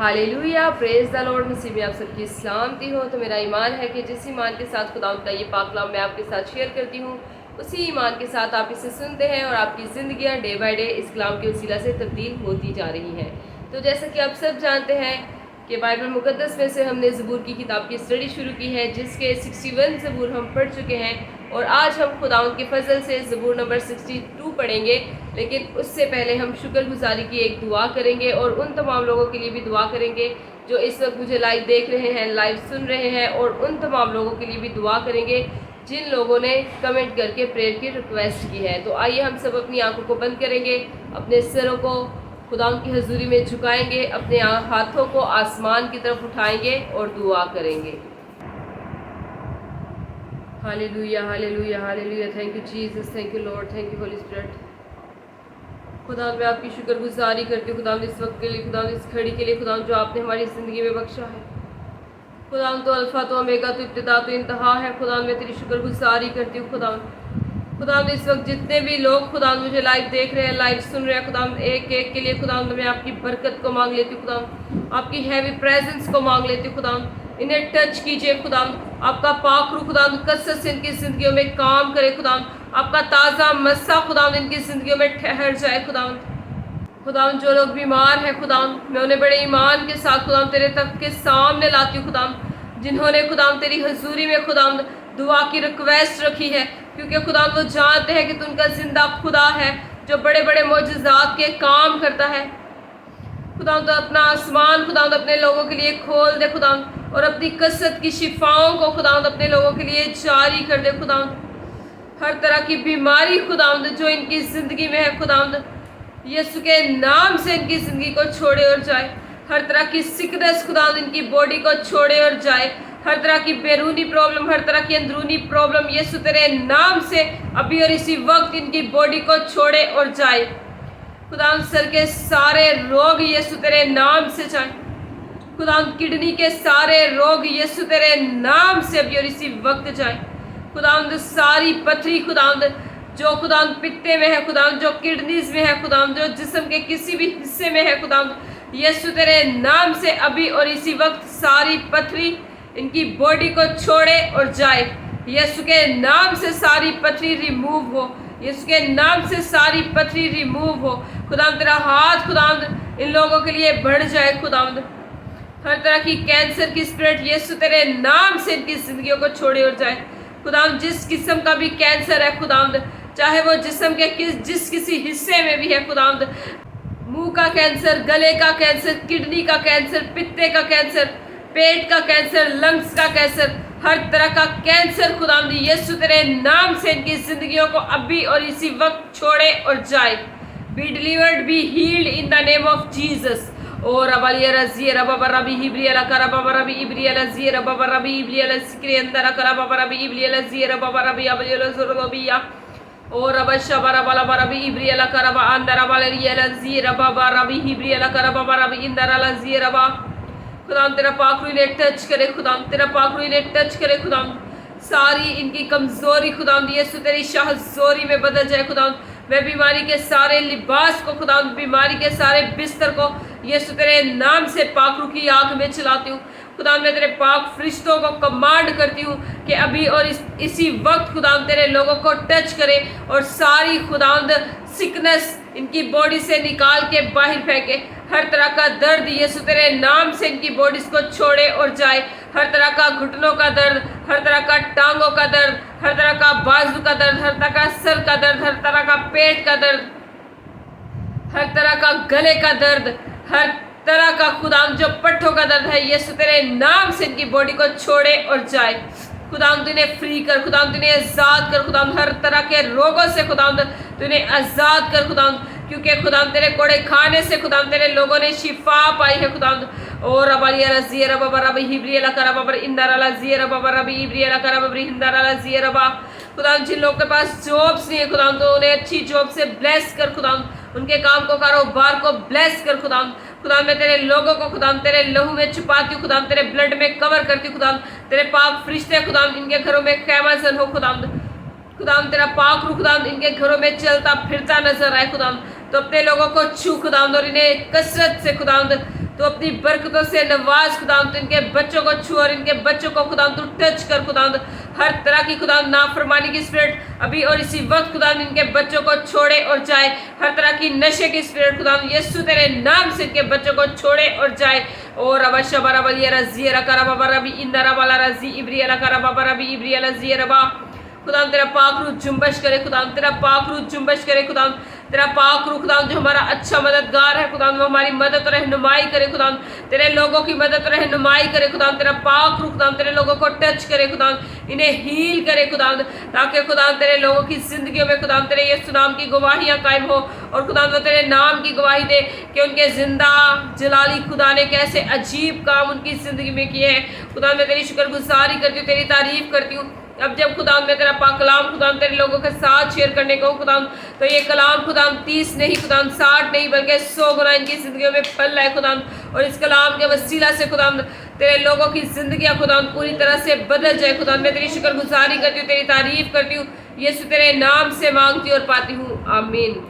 Hallelujah, praise the Lord. मसीह में आप सबकी सलामती हो। तो मेरा ईमान है कि जिस ईमान के साथ खुदा का ये पाक कलाम मैं आपके साथ शेयर करती हूँ, उसी ईमान के साथ आप इसे सुनते हैं और आपकी ज़िंदगियाँ डे बाय डे इस कलाम के वसीला से तब्दील होती जा रही हैं। तो जैसा कि आप सब जानते हैं कि बाइबल मुकद्दस में से हमने ज़बूर की किताब की स्टडी शुरू की है, जिसके 61 ज़बूर हम पढ़ चुके हैं और आज हम खुदावंद के फजल से ज़बूर नंबर 62 पढ़ेंगे। लेकिन उससे पहले हम शुक्रगुजारी की एक दुआ करेंगे और उन तमाम लोगों के लिए भी दुआ करेंगे जो इस वक्त मुझे लाइव देख रहे हैं, लाइव सुन रहे हैं, और उन तमाम लोगों के लिए भी दुआ करेंगे जिन लोगों ने कमेंट करके प्रेयर की रिक्वेस्ट की है। तो आइए हम सब अपनी आंखों को बंद करेंगे, अपने सिरों को खुदा की हजूरी में झुकाएंगे, अपने हाथों को आसमान की तरफ उठाएंगे और दुआ करेंगे। Hallelujah, hallelujah, hallelujah. Thank you Jesus, thank you Lord, thank you Holi spirit. खुदा मैं आपकी शुक्रगुजारी करती हूँ खुदा इस वक्त के लिए, खुदा इस घड़ी के लिए, खुदा जो आपने हमारी ज़िंदगी में बख्शा है। खुदा तो अल्फ़ा तो ओमेगा तो इब्तिदा तो इंतहा है। खुदा मैं तेरी शुक्रगुजारी करती हूँ खुदा इस वक्त जितने भी लोग खुदा मुझे लाइव देख रहे हैं, लाइव सुन रहे हैं, खुदा एक एक के लिए खुदा मैं आपकी बरकत को मांग लेती हूँ, खुदा आपकी हैवी प्रेजेंस को मांग लेती हूँ। खुदा इन्हें टच कीजिए खुदा, आपका पाक रूह खुदा कसरत से इनकी ज़िंदगियों में काम करे खुदा, आपका ताज़ा मस्सा खुदा इनकी ज़िंदगियों में ठहर जाए खुदा जो लोग बीमार हैं खुदा मैं उन्हें बड़े ईमान के साथ खुदा तेरे तक के सामने लाती हूँ खुदा, जिन्होंने खुदा तेरी हजूरी में खुदा दुआ की रिक्वेस्ट रखी है, क्योंकि खुदा वो जानते हैं कि तू उनका जिंदा खुदा है जो बड़े बड़े मोजज़ात के काम करता है। खुदा तो अपना आसमान खुदा अपने लोगों के लिए खोल दे खुदा, और अपनी कसरत की शिफाओं को खुदा अपने लोगों के लिए जारी कर दे खुदा। हर तरह की बीमारी खुदा जो इनकी ज़िंदगी में है खुदा यीशु के नाम से इनकी ज़िंदगी को छोड़े और जाए। हर तरह की सिकनेस खुदा इनकी बॉडी को छोड़े और जाए। हर तरह की बैरूनी प्रॉब्लम, हर तरह की अंदरूनी प्रॉब्लम यीशु तेरे नाम से अभी और इसी वक्त इनकी बॉडी को छोड़े और जाए। खुदा सर के सारे रोग यीशु तेरे नाम से जाए। खुदा किडनी के सारे रोग यीशु तेरे नाम से अभी और इसी वक्त जाए। खुदा सारी पथरी खुदा जो खुदा पित्ते में है खुदा, जो किडनीज में है खुदा, जो जिस्म के किसी भी हिस्से में है खुदा यीशु तेरे नाम से अभी और इसी वक्त सारी पथरी इनकी बॉडी को छोड़े और जाए। यीशु के नाम से सारी पथरी रिमूव हो, यीशु के नाम से सारी पथरी रिमूव हो। खुदा तेरा हाथ खुदा इन लोगों के लिए बढ़ जाए खुदा। हर तरह की कैंसर की स्पिरिट यीशु तेरे नाम से इनकी जिंदगियों को छोड़े और जाए। खुदा जिस किस्म का भी कैंसर है खुदा, चाहे वो जिस्म के जिस किसी हिस्से में भी है खुदा, मुंह का कैंसर, गले का कैंसर, किडनी का कैंसर, पित्ते का कैंसर, पेट का कैंसर, लंग्स का कैंसर, हर तरह का कैंसर खुदा यीशु तेरे नाम से इनकी जिंदगियों को अभी और इसी वक्त छोड़े और जाए। Be delivered, be healed in the name of Jesus. और अबलिया रज़ी रबा रबी हिब्रियला करबा रबी इब्रियला ज़ी रबा रबी इब्रियला सिक्रे अंदर करबा रबी इब्रियला ज़ी रबा रबी अबलिया ज़ुरबिया और अब शबरा बला रबी इब्रियला करबा अंदर अबलिया ज़ी रबा रबी हिब्रियला करबा रबी इंदर ज़ी रबा। खुदा तेरा पाक रूह इन्हें टच करे खुदा, तेरा पाक रूह इन्हें टच करे खुदा। सारी इनकी कमजोरी खुदा यीशु तेरी शाहजोरी में बदल जाए खुदा। मैं बीमारी के सारे लिबास को खुदा, बीमारी के सारे बिस्तर को यीशु तेरे नाम से पाक रूह की आग में चलाती हूँ खुदा। मैं तेरे पाक फरिश्तों को कमांड करती हूँ कि अभी और इसी वक्त खुदा तेरे लोगों को टच करे और सारी खुदा सिकनेस इनकी बॉडी से निकाल के बाहर फेंके। हर तरह का दर्द यीशु तेरे नाम से इनकी बॉडीज को छोड़े और जाए। हर तरह का घुटनों का दर्द, हर तरह का टांगों का दर्द, हर तरह का बाजू का दर्द, हर तरह का सर का दर्द, हर तरह का पेट का दर्द, हर तरह का गले का दर्द, हर तरह का खुदा जो पट्ठों का दर्द है यीशु तेरे नाम से इनकी बॉडी को छोड़े और जाए। खुदा इन्हें फ्री कर, खुदा इन्हें आज़ाद कर खुदा, हर तरह के रोगों से खुदा इन्हें आज़ाद कर खुदा, क्योंकि खुदा तेरे कोड़े खाने से खुदा तेरे लोगों ने शिफा पाई है खुदा। और अबलिया रज़ी रबा रबी हिब्रियला करबा इंदर ज़ी रबा रबी इब्रियला करबा इंदर ज़ी रबा। खुदा जिन लोगों के पास जॉब्स नहीं है खुदा तो उन्हें अच्छी जॉब से ब्लेस कर खुदा, उनके काम को, कारोबार को ब्लेस कर खुदा। खुदा मैं तेरे लोगों को खुदा तेरे लहू में छुपाती हूँ खुदा, तेरे ब्लड में कवर करती हूँ खुदा। तेरे पाक फरिश्ते खुदा इनके घरों में क़यामत हो खुदा। तेरा पाक रूह खुदा इनके घरों में चलता फिरता नजर आए खुदा। तो अपने लोगों को छू खुदा और इन्हें कसरत से खुदा تو اپنی برکتوں سے نواز خداوند، تو ان کے بچوں کو چھو اور ان کے بچوں کو خداوند تو ٹچ کر خداوند، ہر طرح کی خداوند نافرمانی کی اسپرٹ ابھی اور اسی وقت خداوند ان کے بچوں کو چھوڑے اور جائے، ہر طرح کی نشے کی اسپرٹ خداوند یسوع تیرے نام سے ان کے بچوں کو چھوڑے اور جائے۔ اور ابا شبا ربا یہ رضی رکا ربا ربی ان ربا لا رضی ابری رکا ربا ربی ابری رضی ربا، خداوند تیرا پاک روح جنبش کرے، خداوند تیرا پاک روح جنبش کرے، خداوند تیرا پاک روح خداوند جو ہمارا اچھا مددگار ہے خداوند، وہ ہماری مدد اور رہنمائی کرے خداوند، تیرے لوگوں کی مدد اور رہنمائی کرے خداوند، تیرا پاک روح خداوند تیرے لوگوں کو ٹچ کرے خداوند، انہیں ہیل کرے خداوند، تاکہ خداوند تیرے لوگوں کی زندگیوں میں خداوند تیرے یسوع نام کی گواہیاں قائم ہو، اور خداوند وہ تیرے نام کی گواہی دے کہ ان کے زندہ جلالی خدا نے کیسے عجیب کام ان کی زندگی میں کیے ہیں۔ خداوند میں تیری شکر گزاری کرتی ہوں، تیری تعریف کرتی ہوں۔ اب جب خداوند میں تیرا پاک کلام خداوند تیرے لوگوں کے ساتھ شیئر کرنے کو خداوند، تو یہ کلام خداوند 30 نہیں خداوند 60 نہیں بلکہ 100 گنا ان کی زندگیوں میں پھل رہا ہے خداوند، اور اس کلام کے وسیلہ سے خداوند تیرے لوگوں کی زندگیاں خداوند پوری طرح سے بدل جائے۔ خداوند میں تیری شکر گزاری کرتی ہوں، تیری تعریف کرتی ہوں، یسوع تیرے نام سے مانگتی اور پاتی ہوں، آمین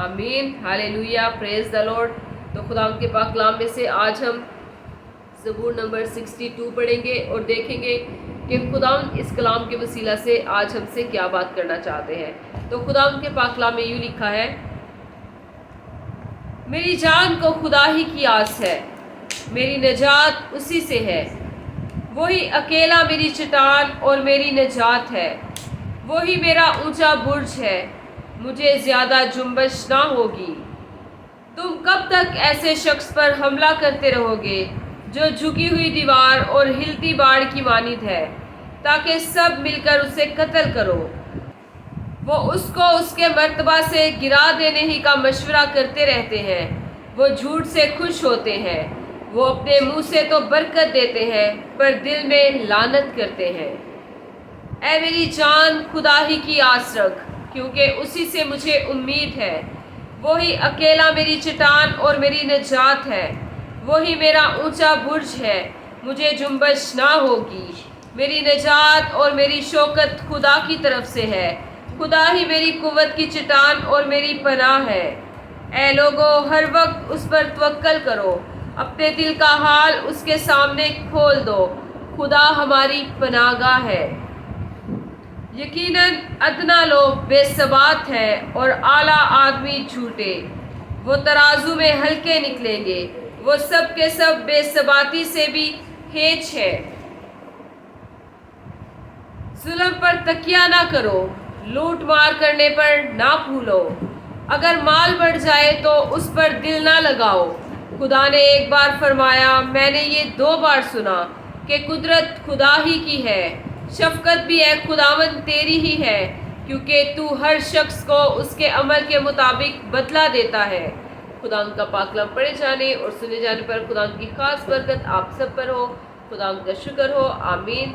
آمین ہالےلویا، پریز دا لارڈ۔ تو خداوند کے پاک کلام میں سے آج ہم زبور نمبر 62 پڑھیں گے اور دیکھیں گے کہ خداوند اس کلام کے وسیلہ سے آج ہم سے کیا بات کرنا چاہتے ہیں۔ تو خداوند کے پاک کلام میں یوں لکھا ہے، میری جان کو خدا ہی کی آس ہے، میری نجات اسی سے ہے، وہی اکیلا میری چٹان اور میری نجات ہے، وہی میرا اونچا برج ہے، مجھے زیادہ جنبش نہ ہوگی۔ تم کب تک ایسے شخص پر حملہ کرتے رہو گے جو جھکی ہوئی دیوار اور ہلتی باڑ کی مانند ہے، تاکہ سب مل کر اسے قتل کرو۔ وہ اس کو اس کے مرتبہ سے گرا دینے ہی کا مشورہ کرتے رہتے ہیں، وہ جھوٹ سے خوش ہوتے ہیں، وہ اپنے منہ سے تو برکت دیتے ہیں پر دل میں لعنت کرتے ہیں۔ اے میری جان خدا ہی کی آس رکھ، کیونکہ اسی سے مجھے امید ہے، وہی اکیلا میری چٹان اور میری نجات ہے، وہی میرا اونچا برج ہے، مجھے جنبش نہ ہوگی۔ میری نجات اور میری شوکت خدا کی طرف سے ہے، خدا ہی میری قوت کی چٹان اور میری پناہ ہے۔ اے لوگو ہر وقت اس پر توکل کرو، اپنے دل کا حال اس کے سامنے کھول دو، خدا ہماری پناہ گاہ ہے۔ یقیناً ادنا لوگ بے ثبات ہیں اور اعلیٰ آدمی جھوٹے، وہ ترازو میں ہلکے نکلیں گے، وہ سب کے سب بے ثباتی سے بھی ہیچ ہے۔ ظلم پر تکیہ نہ کرو، لوٹ مار کرنے پر نہ پھولو، اگر مال بڑھ جائے تو اس پر دل نہ لگاؤ۔ خدا نے ایک بار فرمایا، میں نے یہ 2 بار سنا کہ قدرت خدا ہی کی ہے، شفقت بھی اے خداوند تیری ہی ہے، کیونکہ تو ہر شخص کو اس کے عمل کے مطابق بدلہ دیتا ہے۔ خداوند کا پاک کلام پڑھے جانے اور سنے جانے پر خداوند کی خاص برکت آپ سب پر ہو۔ خداوند کا شکر ہو، آمین۔